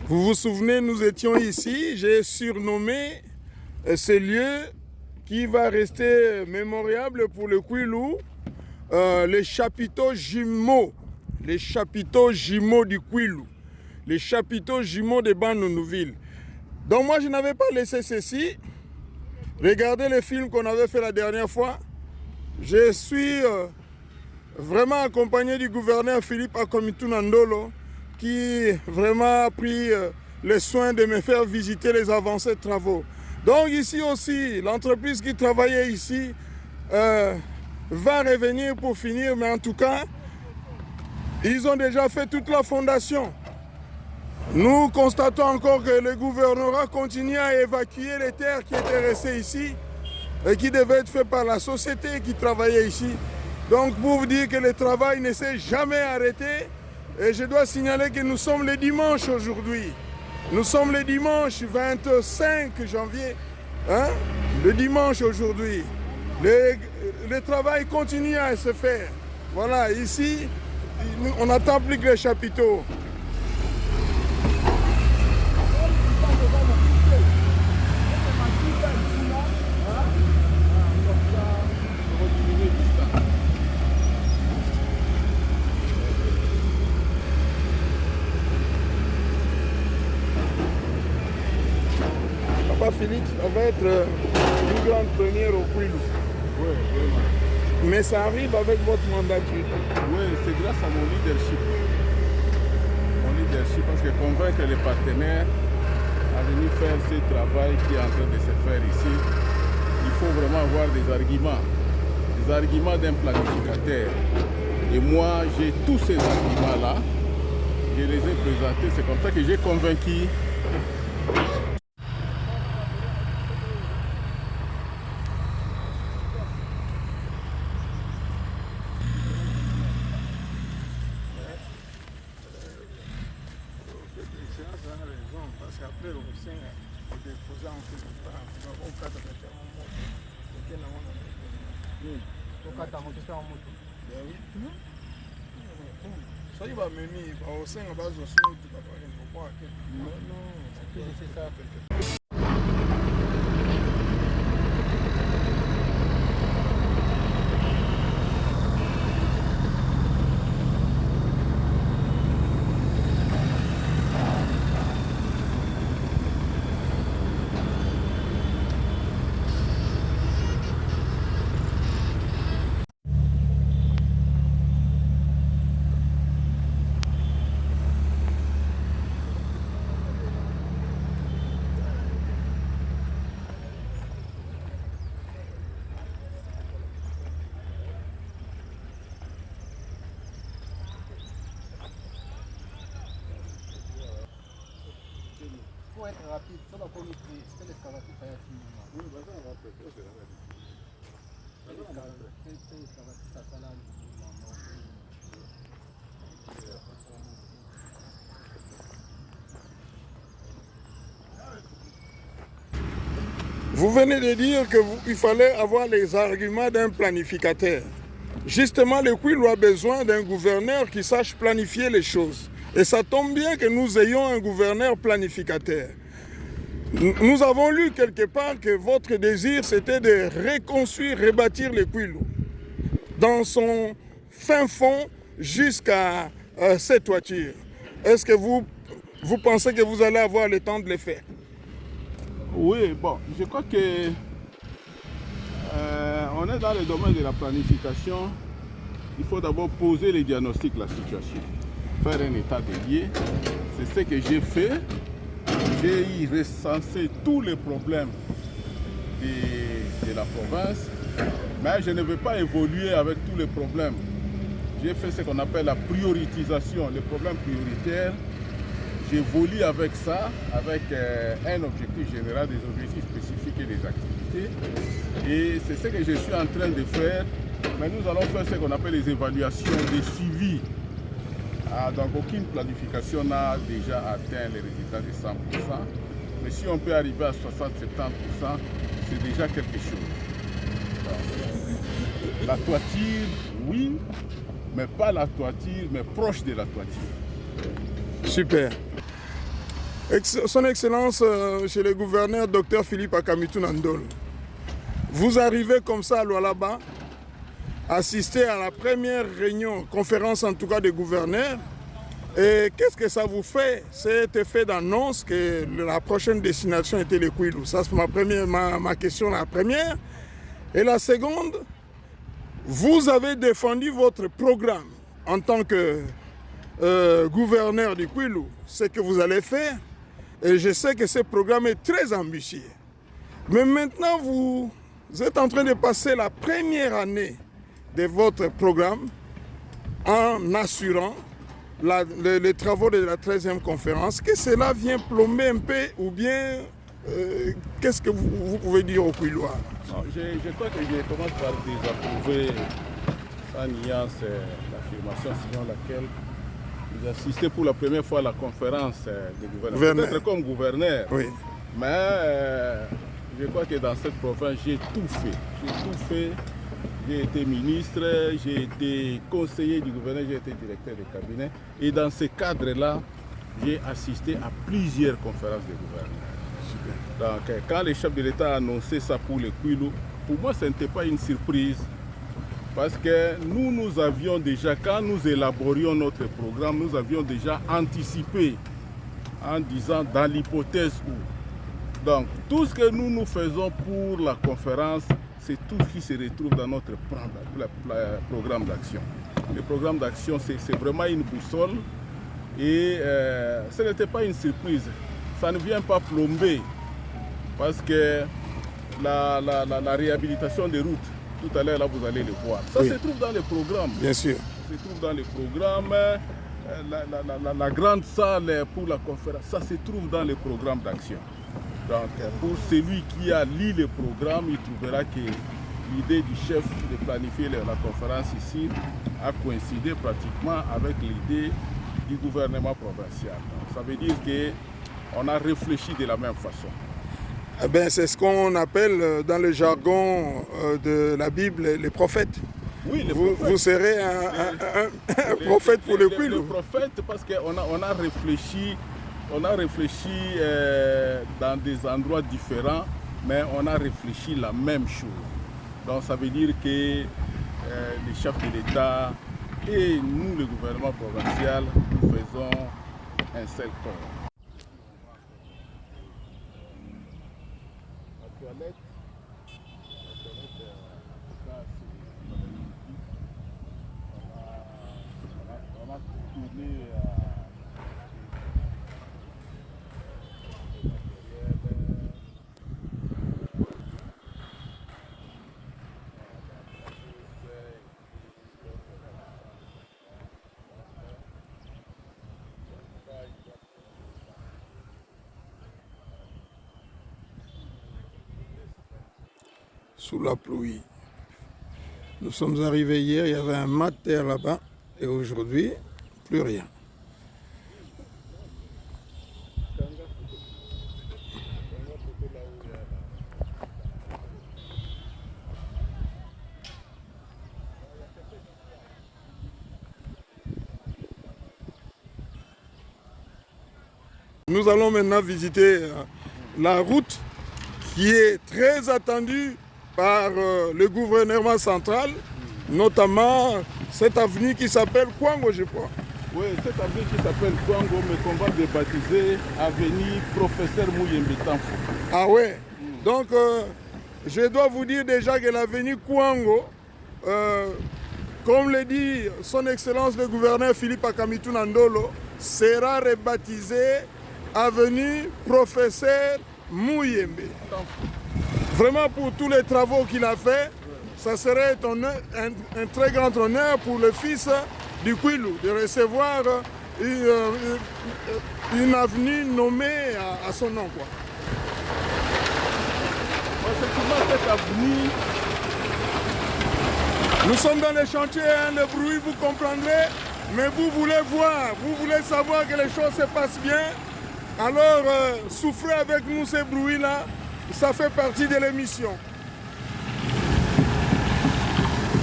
Vous vous souvenez, nous étions ici, j'ai surnommé ce lieu qui va rester mémoriable pour le Kwilu, les chapiteaux jumeaux. Les chapiteaux jumeaux du Kwilu. Les chapiteaux jumeaux de Bandundu-Ville. Donc moi, je n'avais pas laissé ceci. Regardez le film qu'on avait fait la dernière fois. Je suis vraiment accompagné du gouverneur Philippe Akomitou Nandolo, qui vraiment a pris le soin de me faire visiter les avancées de travaux. Donc ici aussi, l'entreprise qui travaillait ici va revenir pour finir, mais en tout cas, ils ont déjà fait toute la fondation. Nous constatons encore que le gouvernorat continue à évacuer les terres qui étaient restées ici et qui devaient être faites par la société qui travaillait ici. Donc pour vous dire que le travail ne s'est jamais arrêté, et je dois signaler que nous sommes le dimanche aujourd'hui. Nous sommes le dimanche 25 janvier, hein? Le dimanche aujourd'hui. Le travail continue à se faire. Voilà, ici, on n'attend plus que les chapiteaux. Papa Félix, on va être une grande première au Kwilu. Oui, vraiment. Mais ça arrive avec votre mandature. Oui, c'est grâce à mon leadership. Mon leadership, parce que convaincre les partenaires à venir faire ce travail qui est en train de se faire ici, il faut vraiment avoir des arguments d'un planificateur. Et moi, j'ai tous ces arguments-là. Je les ai présentés. C'est comme ça que j'ai convaincu. Parce qu'après le médecin est déposé en quelque part, on cadre ça y va mimi au sein base de son tout pas non c'est ça. Pour être rapide, ça va comme c'est l'escalatif à Yassine. Oui, vas-y, on va faire ça. C'est l'escalatif à Salam. Vous venez de dire qu'il fallait avoir les arguments d'un planificateur. Justement, le Kwilu a besoin d'un gouverneur qui sache planifier les choses. Et ça tombe bien que nous ayons un gouverneur planificateur. Nous avons lu quelque part que votre désir, c'était de reconstruire, rebâtir le Kwilu dans son fin fond jusqu'à cette toiture. Est-ce que vous pensez que vous allez avoir le temps de le faire? Oui, bon, je crois que on est dans le domaine de la planification. Il faut d'abord poser les diagnostics de la situation, faire un état des lieux. C'est ce que j'ai fait. J'ai recensé tous les problèmes de la province, mais je ne veux pas évoluer avec tous les problèmes. J'ai fait ce qu'on appelle la prioritisation, les problèmes prioritaires. J'évolue avec ça, avec un objectif général, des objectifs spécifiques et des activités. Et c'est ce que je suis en train de faire. Mais nous allons faire ce qu'on appelle les évaluations de suivi. Donc aucune planification n'a déjà atteint les résultats de 100%. Mais si on peut arriver à 60-70%, c'est déjà quelque chose. Donc, la toiture, oui, mais pas la toiture, mais proche de la toiture. Super. Son Excellence, chez le gouverneur Dr Philippe Akamitou Nandolo, vous arrivez comme ça à Lualaba, assister à la première réunion, conférence en tout cas des gouverneurs. Et qu'est-ce que ça vous fait? C'est effet d'annonce que la prochaine destination était le Kwilu. Ça, c'est ma question, la première. Et la seconde, vous avez défendu votre programme en tant que gouverneur du Kwilu, ce que vous allez faire. Et je sais que ce programme est très ambitieux. Mais maintenant, vous êtes en train de passer la première année de votre programme en assurant les travaux de la 13e conférence. Que cela vient plomber un peu ou bien qu'est-ce que vous pouvez dire au Kwilois? Je crois que je commence par désapprouver sans nuance l'affirmation selon laquelle vous assistez pour la première fois à la conférence des gouverneurs. Peut-être comme gouverneur, oui. Mais je crois que dans cette province, j'ai tout fait. J'ai tout fait. J'ai été ministre, j'ai été conseiller du gouverneur, j'ai été directeur de cabinet. Et dans ce cadre-là, j'ai assisté à plusieurs conférences de gouverneurs. Donc, quand le chef de l'État a annoncé ça pour le Kwilu, pour moi, ce n'était pas une surprise. Parce que nous avions déjà, quand nous élaborions notre programme, nous avions déjà anticipé en disant dans l'hypothèse où. Donc, tout ce que nous faisons pour la conférence, c'est tout ce qui se retrouve dans notre programme d'action. Le programme d'action, c'est vraiment une boussole et ce n'était pas une surprise. Ça ne vient pas plomber parce que la réhabilitation des routes, tout à l'heure, là, vous allez le voir. Ça se trouve dans le programme. Bien sûr. Ça se trouve dans le programme. La grande salle pour la conférence, ça se trouve dans le programme d'action. Donc, pour celui qui a lu le programme, il trouvera que l'idée du chef de planifier la conférence ici a coïncidé pratiquement avec l'idée du gouvernement provincial. Donc, ça veut dire qu'on a réfléchi de la même façon. Eh bien, c'est ce qu'on appelle dans le jargon de la Bible les prophètes. Oui, vous serez un prophète pour le Kwilu. Le prophète, parce qu'on a réfléchi. On a réfléchi dans des endroits différents, mais on a réfléchi la même chose. Donc ça veut dire que les chefs de l'État et nous, le gouvernement provincial, nous faisons un seul corps. La toilette, on a tourné sous la pluie. Nous sommes arrivés hier, il y avait un mat de terre là-bas, et aujourd'hui, plus rien. Nous allons maintenant visiter la route qui est très attendue par le gouvernement central, notamment cette avenue qui s'appelle Kwango, je crois. Oui, cette avenue qui s'appelle Kwango, mais qu'on va débaptiser avenue Professeur Mouyembe Tanfo. Ah ouais. Donc, je dois vous dire déjà que l'avenue Kwango, comme le dit son Excellence le gouverneur Philippe Akamitou Nandolo, sera rebaptisée avenue Professeur Mouyembe. Vraiment, pour tous les travaux qu'il a fait, ça serait un très grand honneur pour le fils du Kwilu de recevoir une avenue nommée à son nom, quoi. Effectivement, cette avenue... Nous sommes dans les chantiers, hein, le bruit, vous comprendrez, mais vous voulez voir, vous voulez savoir que les choses se passent bien. Alors, souffrez avec nous ces bruits-là, ça fait partie de l'émission.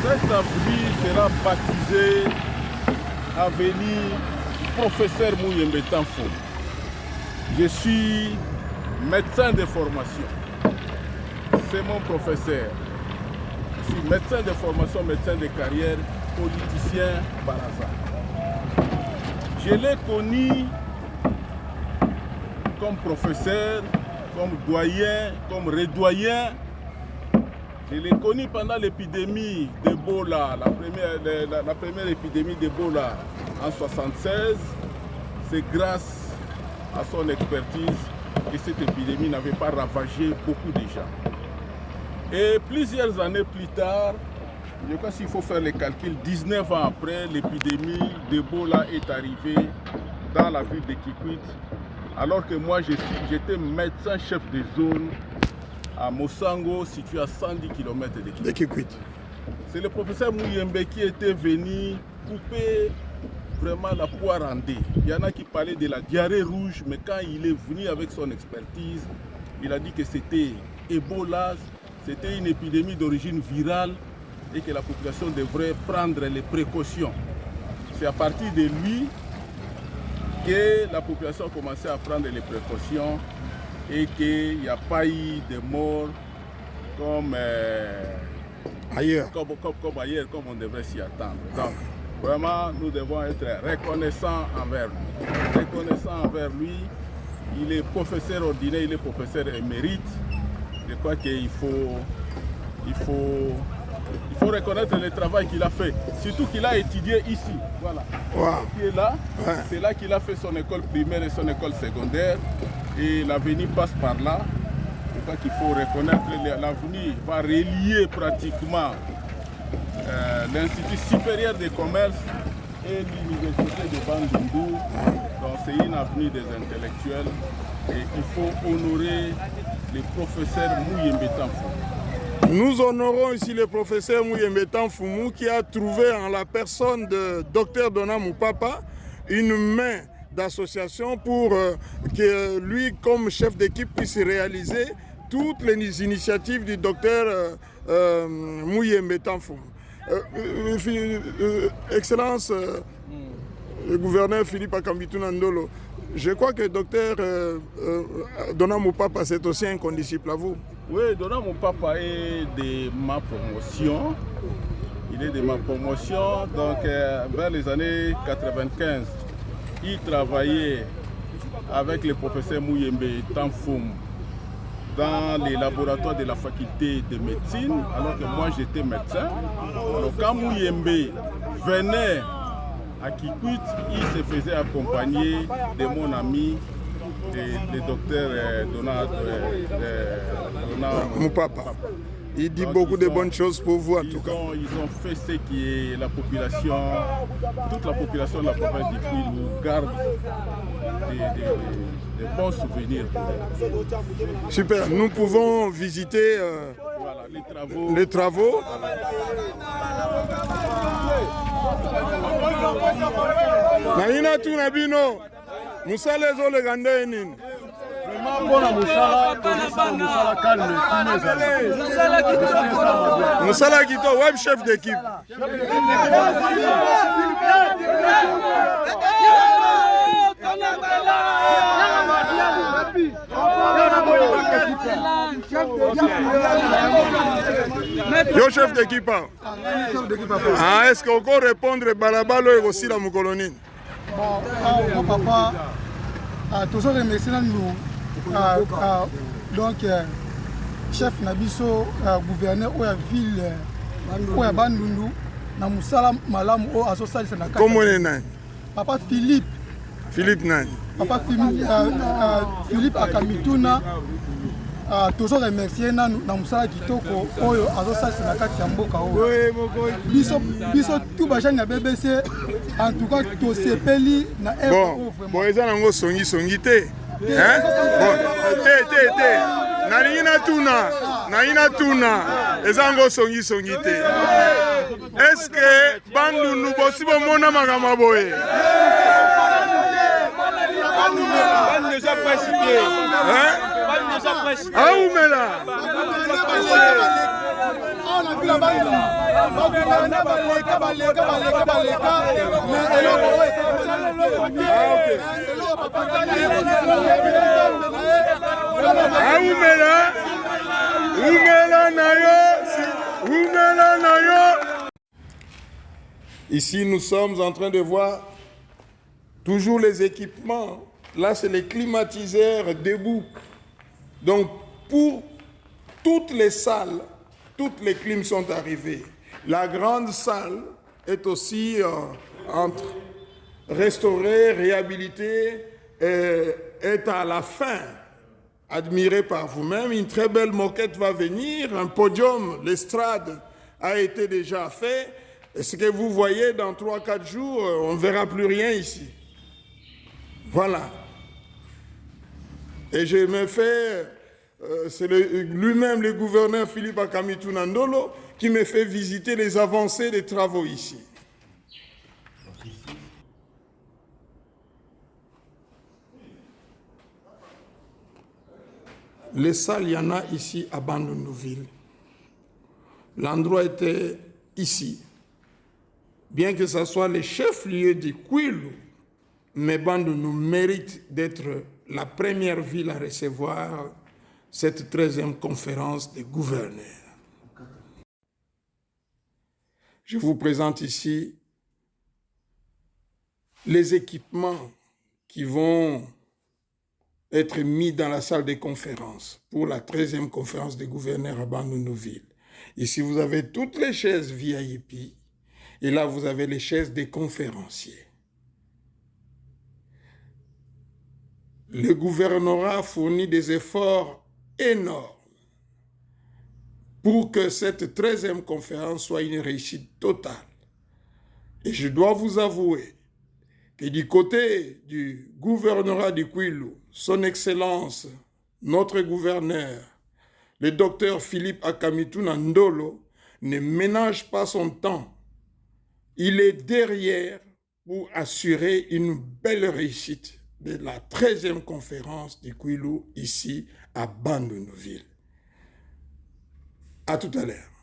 Cette avenue sera baptisée avenue Professeur Mouyembe Tanfo. Je suis médecin de formation. C'est mon professeur. Je suis médecin de formation, médecin de carrière, politicien par hasard. Je l'ai connu comme professeur, comme doyen, comme redoyen. Je l'ai connu pendant l'épidémie d'Ebola, la première épidémie d'Ebola en 1976. C'est grâce à son expertise que cette épidémie n'avait pas ravagé beaucoup de gens. Et plusieurs années plus tard, je crois qu'il faut faire les calculs, 19 ans après, l'épidémie d'Ebola est arrivée dans la ville de Kikwit, alors que moi j'étais médecin chef de zone à Mosango, situé à 110 km de Kikwit. C'est le professeur Mouyembe qui était venu couper vraiment la poire en deux. Il y en a qui parlaient de la diarrhée rouge, mais quand il est venu avec son expertise, il a dit que c'était Ebola, c'était une épidémie d'origine virale et que la population devrait prendre les précautions. C'est à partir de lui que la population a commencé à prendre les précautions et qu'il n'y a pas eu de morts comme ailleurs, comme on devrait s'y attendre. Donc, vraiment, nous devons être reconnaissants envers lui. Reconnaissants envers lui. Il est professeur ordinaire, il est professeur émérite. Je crois qu'il faut reconnaître le travail qu'il a fait. Surtout qu'il a étudié ici. Voilà. Wow. Il est là. Ouais. C'est là qu'il a fait son école primaire et son école secondaire. Et l'avenir passe par là. Je crois qu'il faut reconnaître l'avenir va relier pratiquement l'Institut supérieur des commerces et l'université de Bandundu. Donc c'est une avenue des intellectuels. Et il faut honorer le professeur Mouyembe Tanfoumou. Nous honorons ici le professeur Mouyembe Tanfoumou qui a trouvé en la personne de Dr Donald Mupapa une main d'association pour que lui, comme chef d'équipe, puisse réaliser toutes les initiatives du docteur Mouyembe Tanfoumou. Excellence, le gouverneur Philippe Akambitou Nandolo, je crois que le docteur Donald Mupapa, c'est aussi un condisciple à vous. Oui, Donald Mupapa est de ma promotion. Il est de ma promotion. Donc, vers les années 95, il travaillait avec le professeur Mouyembe Tanfoumou dans les laboratoires de la faculté de médecine, alors que moi j'étais médecin. Alors, quand Mouyembe venait à Kikwit, il se faisait accompagner de mon ami, le docteur Donald Mupapa. Il dit donc, beaucoup de bonnes choses pour vous en tout cas. Ils ont fait ce qui est la population, toute la population de la province du Kikwit nous garde des bons souvenirs. Super, nous pouvons visiter voilà, les travaux. Naina tu nabino musale zo le gande nini musala kito web chef d'équipe. Yo chef d'équipe. Ah, est-ce qu'on peut répondre balabalo et aussi la moukolonine? Bon, papa, toujours remercier nous, donc chef Nabiso, gouverneur de la ville, de Bandundu, na musala malamu o asosali sana kaka. Comment est nani? Papa Philippe. Philippe nani? Papa Philippe Akamituna. Toujours remercier na musala kitoko oyo azosali sana kati ya mboka oyo. Biso tout bajani ya BBC en tout cas to sepeli na bon bon eza nango songi te. Hein? Bon te. Naina tuna. Eza nango songi te. Est-ce que Bandundu bosi bomona magama boye? Ban déjà précipité. Hein? Ah où mais là? Ici, nous sommes en train de voir toujours les équipements. Là, c'est les climatiseurs debout. Donc, pour toutes les salles, toutes les clims sont arrivées. La grande salle est aussi entre restaurée, réhabilitée, est à la fin, admirée par vous-même. Une très belle moquette va venir, un podium, l'estrade a été déjà fait. Et ce que vous voyez dans 3-4 jours, on ne verra plus rien ici. Voilà. Et je me fais, c'est lui-même le gouverneur Philippe Akamituna Ndolo qui me fait visiter les avancées des travaux ici. Les salles, il y en a ici à Bandundu-Ville. L'endroit était ici. Bien que ce soit le chef-lieu du Kwilu, mais Bandundu mérite d'être la première ville à recevoir cette 13e conférence des gouverneurs. Je vous présente ici les équipements qui vont être mis dans la salle des conférences pour la 13e conférence des gouverneurs à Bandundu-Ville. Ici, vous avez toutes les chaises VIP et là, vous avez les chaises des conférenciers. Le gouvernorat fournit des efforts énormes pour que cette 13e conférence soit une réussite totale. Et je dois vous avouer que du côté du gouvernorat du Kwilu, son Excellence, notre gouverneur, le docteur Philippe Akamituna Ndolo, ne ménage pas son temps. Il est derrière pour assurer une belle réussite de la 13e conférence du Kwilu ici à Bandundu-Ville. À tout à l'heure.